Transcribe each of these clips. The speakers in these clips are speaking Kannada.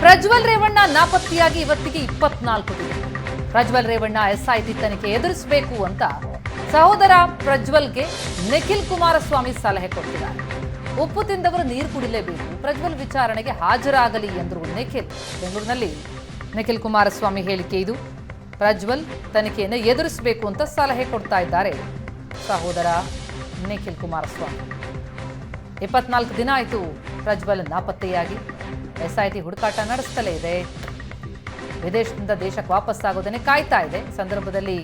ಪ್ರಜ್ವಲ್ ರೇವಣ್ಣ ನಾಪತ್ತೆಯಾಗಿ ಇವತ್ತಿಗೆ 24 ದಿನ. ಪ್ರಜ್ವಲ್ ರೇವಣ್ಣ ಎಸ್ಐಟಿ ತನಿಖೆ ಎದುರಿಸಬೇಕು ಅಂತ ಸಹೋದರ ಪ್ರಜ್ವಲ್ಗೆ ನಿಖಿಲ್ ಕುಮಾರಸ್ವಾಮಿ ಸಲಹೆ ಕೊಟ್ಟಿದ್ದಾರೆ. ಉಪ್ಪು ತಿಂದವರು ನೀರು ಕುಡಿಲೇಬೇಕು, ಪ್ರಜ್ವಲ್ ವಿಚಾರಣೆಗೆ ಹಾಜರಾಗಲಿ ಎಂದರು ನಿಖಿಲ್. ಬೆಂಗಳೂರಿನಲ್ಲಿ ನಿಖಿಲ್ ಕುಮಾರಸ್ವಾಮಿ ಹೇಳಿಕೆ ಇದು. ಪ್ರಜ್ವಲ್ ತನಿಖೆಯನ್ನು ಎದುರಿಸಬೇಕು ಅಂತ ಸಲಹೆ ಕೊಡ್ತಾ ಇದ್ದಾರೆ ಸಹೋದರ ನಿಖಿಲ್ ಕುಮಾರಸ್ವಾಮಿ. 24 ದಿನ ಆಯಿತು ಪ್ರಜ್ವಲ್ ನಾಪತ್ತೆಯಾಗಿ. ಎಸ್ಐಟಿ ಹುಡುಕಾಟ ನಡೆಸ್ತಲೇ ಇದೆ. ವಿದೇಶದಿಂದ ದೇಶಕ್ಕೆ ವಾಪಸ್ಸಾಗೋದನ್ನೇ ಕಾಯ್ತಾ ಇದೆ. ಸಂದರ್ಭದಲ್ಲಿ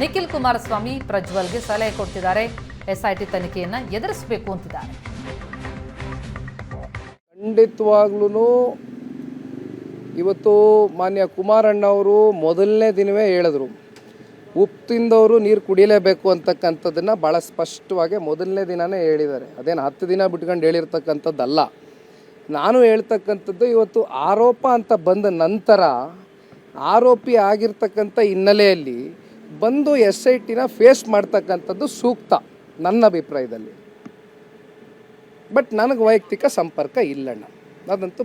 ನಿಖಿಲ್ ಕುಮಾರಸ್ವಾಮಿ ಪ್ರಜ್ವಲ್ಗೆ ಸಲಹೆ ಕೊಡ್ತಿದ್ದಾರೆ. ಎಸ್ಐಟಿ ತನಿಖೆಯನ್ನ ಎದುರಿಸಬೇಕು ಅಂತಿದ್ದಾರೆ. ಖಂಡಿತವಾಗ್ಲೂ ಇವತ್ತು ಮಾನ್ಯ ಕುಮಾರಣ್ಣ ಅವರು ಮೊದಲನೇ ದಿನವೇ ಹೇಳಿದ್ರು, ಉಪ್ಪು ತಿಂದವರು ನೀರು ಕುಡಿಯಲೇಬೇಕು ಅಂತಕ್ಕಂಥದ್ದನ್ನು ಭಾಳ ಸ್ಪಷ್ಟವಾಗಿ ಮೊದಲನೇ ದಿನವೇ ಹೇಳಿದ್ದಾರೆ. ಅದೇನು 10 ದಿನ ಬಿಟ್ಕೊಂಡು ಹೇಳಿರ್ತಕ್ಕಂಥದ್ದಲ್ಲ. ನಾನು ಹೇಳ್ತಕ್ಕಂಥದ್ದು ಇವತ್ತು ಆರೋಪ ಅಂತ ಬಂದ ನಂತರ ಆರೋಪಿ ಆಗಿರ್ತಕ್ಕಂಥ ಹಿನ್ನೆಲೆಯಲ್ಲಿ ಬಂದು SITನ ಫೇಸ್ ಮಾಡ್ತಕ್ಕಂಥದ್ದು ಸೂಕ್ತ ನನ್ನ ಅಭಿಪ್ರಾಯದಲ್ಲಿ. ಬಟ್ ನನಗೆ ವೈಯಕ್ತಿಕ ಸಂಪರ್ಕ ಇಲ್ಲಣ್ಣ, ಅದಂತೂ.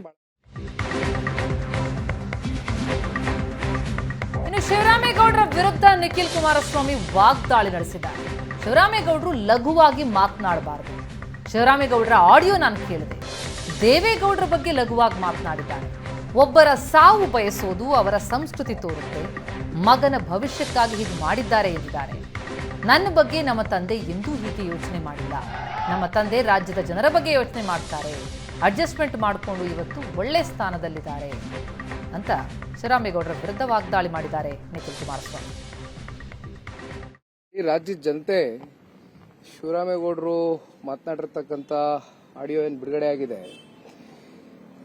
ಇನ್ನು ಶಿವರಾಮೇಗೌಡರ ವಿರುದ್ಧ ನಿಖಿಲ್ ಕುಮಾರಸ್ವಾಮಿ ವಾಗ್ದಾಳಿ ನಡೆಸಿದ್ದಾರೆ. ಶಿವರಾಮೇಗೌಡರು ಲಘುವಾಗಿ ಮಾತನಾಡಬಾರದು. ಶಿವರಾಮೇಗೌಡರ ಆಡಿಯೋ ನಾನು ಕೇಳಿದೆ. ದೇವೇಗೌಡರ ಬಗ್ಗೆ ಲಘುವಾಗಿ ಮಾತನಾಡಿದ್ದಾರೆ. ಒಬ್ಬರ ಸಾವು ಬಯಸೋದು ಅವರ ಸಂಸ್ಕೃತಿ ತೋರುತ್ತೆ. ಮಗನ ಭವಿಷ್ಯಕ್ಕಾಗಿ ಹೀಗೆ ಮಾಡಿದ್ದಾರೆ ಎಂದಿದ್ದಾರೆ. ನನ್ನ ಬಗ್ಗೆ ನಮ್ಮ ತಂದೆ ಎಂದೂ ಹೀಗೆ ಯೋಚನೆ ಮಾಡಿಲ್ಲ. ನಮ್ಮ ತಂದೆ ರಾಜ್ಯದ ಜನರ ಬಗ್ಗೆ ಯೋಚನೆ ಮಾಡ್ತಾರೆ. ಅಡ್ಜಸ್ಟ್ಮೆಂಟ್ ಮಾಡಿಕೊಂಡು ಇವತ್ತು ಒಳ್ಳೆ ಸ್ಥಾನದಲ್ಲಿದ್ದಾರೆ ಅಂತ ಶಿವರಾಮೇಗೌಡರ ವಿರುದ್ಧ ವಾಗ್ದಾಳಿ ಮಾಡಿದ್ದಾರೆ ನಿಖಿಲ್ ಕುಮಾರಸ್ವಾಮಿ. ಈ ರಾಜ್ಯದ ಜನತೆ ಶಿವರಾಮೇಗೌಡರು ಮಾತನಾಡಿರ್ತಕ್ಕಂಥ ಆಡಿಯೋ ಏನು ಬಿಡುಗಡೆ ಆಗಿದೆ,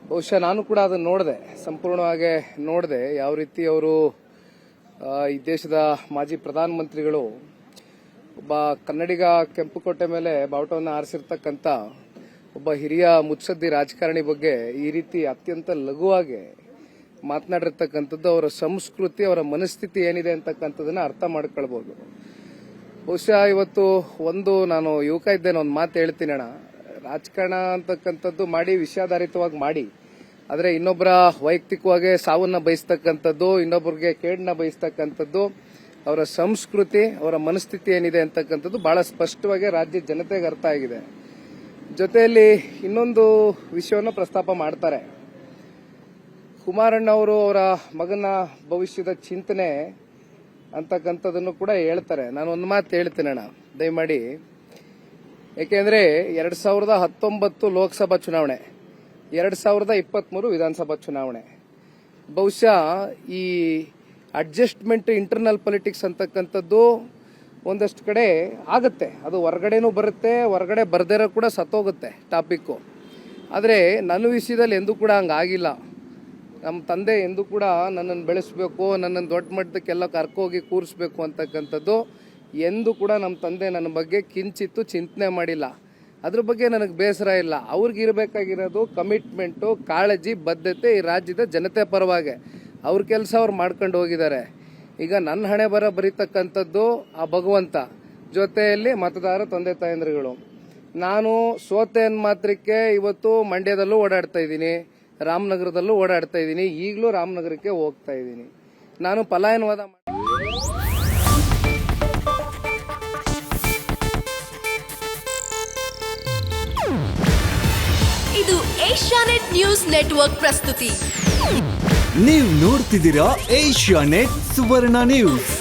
ಬಹುಶಃ ನಾನು ಕೂಡ ಅದನ್ನು ನೋಡಿದೆ, ಸಂಪೂರ್ಣವಾಗಿ ನೋಡಿದೆ. ಯಾವ ರೀತಿ ಅವರು ಈ ದೇಶದ ಮಾಜಿ ಪ್ರಧಾನಮಂತ್ರಿಗಳು ಒಬ್ಬ ಕನ್ನಡಿಗ ಕೆಂಪುಕೋಟೆ ಮೇಲೆ ಬಾವುಟವನ್ನು ಆರಿಸಿರ್ತಕ್ಕಂಥ ಒಬ್ಬ ಹಿರಿಯ ಮುತ್ಸದ್ದಿ ರಾಜಕಾರಣಿ ಬಗ್ಗೆ ಈ ರೀತಿ ಅತ್ಯಂತ ಲಘುವಾಗಿ ಮಾತನಾಡಿರ್ತಕ್ಕಂಥದ್ದು ಅವರ ಸಂಸ್ಕೃತಿ, ಅವರ ಮನಸ್ಥಿತಿ ಏನಿದೆ ಅಂತಕ್ಕಂಥದ್ದನ್ನ ಅರ್ಥ ಮಾಡ್ಕೊಳ್ಬಹುದು. ಬಹುಶಃ ಇವತ್ತು ನಾನು ಯುವಕ ಇದ್ದೇನೆ, ಒಂದು ಮಾತು ಹೇಳ್ತೀನಿ ಅಣ್ಣ, ರಾಜಕಾರಣ ಅಂತಕ್ಕಂಥದ್ದು ಮಾಡಿ ವಿಷಯಾಧಾರಿತವಾಗಿ ಮಾಡಿ, ಆದರೆ ಇನ್ನೊಬ್ಬರ ವೈಯಕ್ತಿಕವಾಗಿ ಸಾವನ್ನ ಬಯಸ್ತಕ್ಕಂಥದ್ದು, ಇನ್ನೊಬ್ಬರಿಗೆ ಕೇಡನ್ನ ಬಯಸ್ತಕ್ಕಂಥದ್ದು, ಅವರ ಸಂಸ್ಕೃತಿ, ಅವರ ಮನಸ್ಥಿತಿ ಏನಿದೆ ಅಂತಕ್ಕಂಥದ್ದು ಬಹಳ ಸ್ಪಷ್ಟವಾಗಿ ರಾಜ್ಯದ ಜನತೆಗೆ ಅರ್ಥ ಆಗಿದೆ. ಜೊತೆಯಲ್ಲಿ ಇನ್ನೊಂದು ವಿಷಯವನ್ನು ಪ್ರಸ್ತಾಪ ಮಾಡ್ತಾರೆ. ಕುಮಾರಣ್ಣ ಅವರು ಅವರ ಮಗನ ಭವಿಷ್ಯದ ಚಿಂತನೆ ಅಂತಕ್ಕಂಥದ್ದನ್ನು ಕೂಡ ಹೇಳ್ತಾರೆ. ನಾನು ಒಂದು ಮಾತು ಹೇಳ್ತೀನಿ ಅಣ್ಣ, ದಯಮಾಡಿ. ಯಾಕೆಂದ್ರೆ 2019 ಲೋಕಸಭಾ ಚುನಾವಣೆ, 2023 ವಿಧಾನಸಭಾ ಚುನಾವಣೆ, ಬಹುಶಃ ಈ ಅಡ್ಜಸ್ಟ್ಮೆಂಟ್ ಇಂಟರ್ನಲ್ ಪೊಲಿಟಿಕ್ಸ್ ಅಂತಕ್ಕಂಥದ್ದು ಒಂದಷ್ಟು ಕಡೆ ಆಗುತ್ತೆ. ಅದು ಹೊರಗಡೆನೂ ಬರುತ್ತೆ, ಹೊರಗಡೆ ಬರ್ದಿರೋ ಕೂಡ ಸತ್ತೋಗುತ್ತೆ ಟಾಪಿಕ್ಕು. ಆದರೆ ನನ್ನ ವಿಷಯದಲ್ಲಿ ಎಂದೂ ಕೂಡ ಹಂಗಾಗಿಲ್ಲ. ನಮ್ಮ ತಂದೆ ಎಂದೂ ಕೂಡ ನನ್ನನ್ನು ಬೆಳೆಸಬೇಕು, ನನ್ನನ್ನು ದೊಡ್ಡ ಮಟ್ಟಕ್ಕೆಲ್ಲ ಕರ್ಕೋಗಿ ಕೂರಿಸ್ಬೇಕು ಅಂತಕ್ಕಂಥದ್ದು ಎಂದೂ ಕೂಡ ನಮ್ಮ ತಂದೆ ನನ್ನ ಬಗ್ಗೆ ಕಿಂಚಿತ್ತು ಚಿಂತನೆ ಮಾಡಿಲ್ಲ. ಅದ್ರ ಬಗ್ಗೆ ನನಗೆ ಬೇಸರ ಇಲ್ಲ. ಅವ್ರಿಗಿರಬೇಕಾಗಿರೋದು ಕಮಿಟ್ಮೆಂಟು, ಕಾಳಜಿ, ಬದ್ಧತೆ ಈ ರಾಜ್ಯದ ಜನತೆ ಪರವಾಗಿ. ಅವ್ರ ಕೆಲಸ ಅವ್ರು ಮಾಡ್ಕೊಂಡು ಹೋಗಿದ್ದಾರೆ. ಈಗ ನನ್ನ ಹಣೆ ಬರೀತಕ್ಕಂಥದ್ದು ಆ ಭಗವಂತ, ಜೊತೆಯಲ್ಲಿ ಮತದಾರ ತಂದೆ ತಾಯಂದ್ರುಗಳು. ನಾನು ಸೋತೆ ಮಾತ್ರಕ್ಕೆ ಇವತ್ತು ಮಂಡ್ಯದಲ್ಲೂ ಓಡಾಡ್ತಾ ಇದ್ದೀನಿ, ರಾಮನಗರದಲ್ಲೂ ಓಡಾಡ್ತಾ ಇದ್ದೀನಿ, ಈಗಲೂ ರಾಮನಗರಕ್ಕೆ ಹೋಗ್ತಾ ಇದ್ದೀನಿ. ನಾನು ಪಲಾಯನವಾದ ಇದು ಏಷ್ಯಾನೆಟ್ ನ್ಯೂಸ್ ನೆಟ್ವರ್ಕ್ ಪ್ರಸ್ತುತಿ. ನೀವು ನೋಡ್ತಿದ್ದೀರಾ ಏಷ್ಯಾನೆಟ್ ಸುವರ್ಣ ನ್ಯೂಸ್.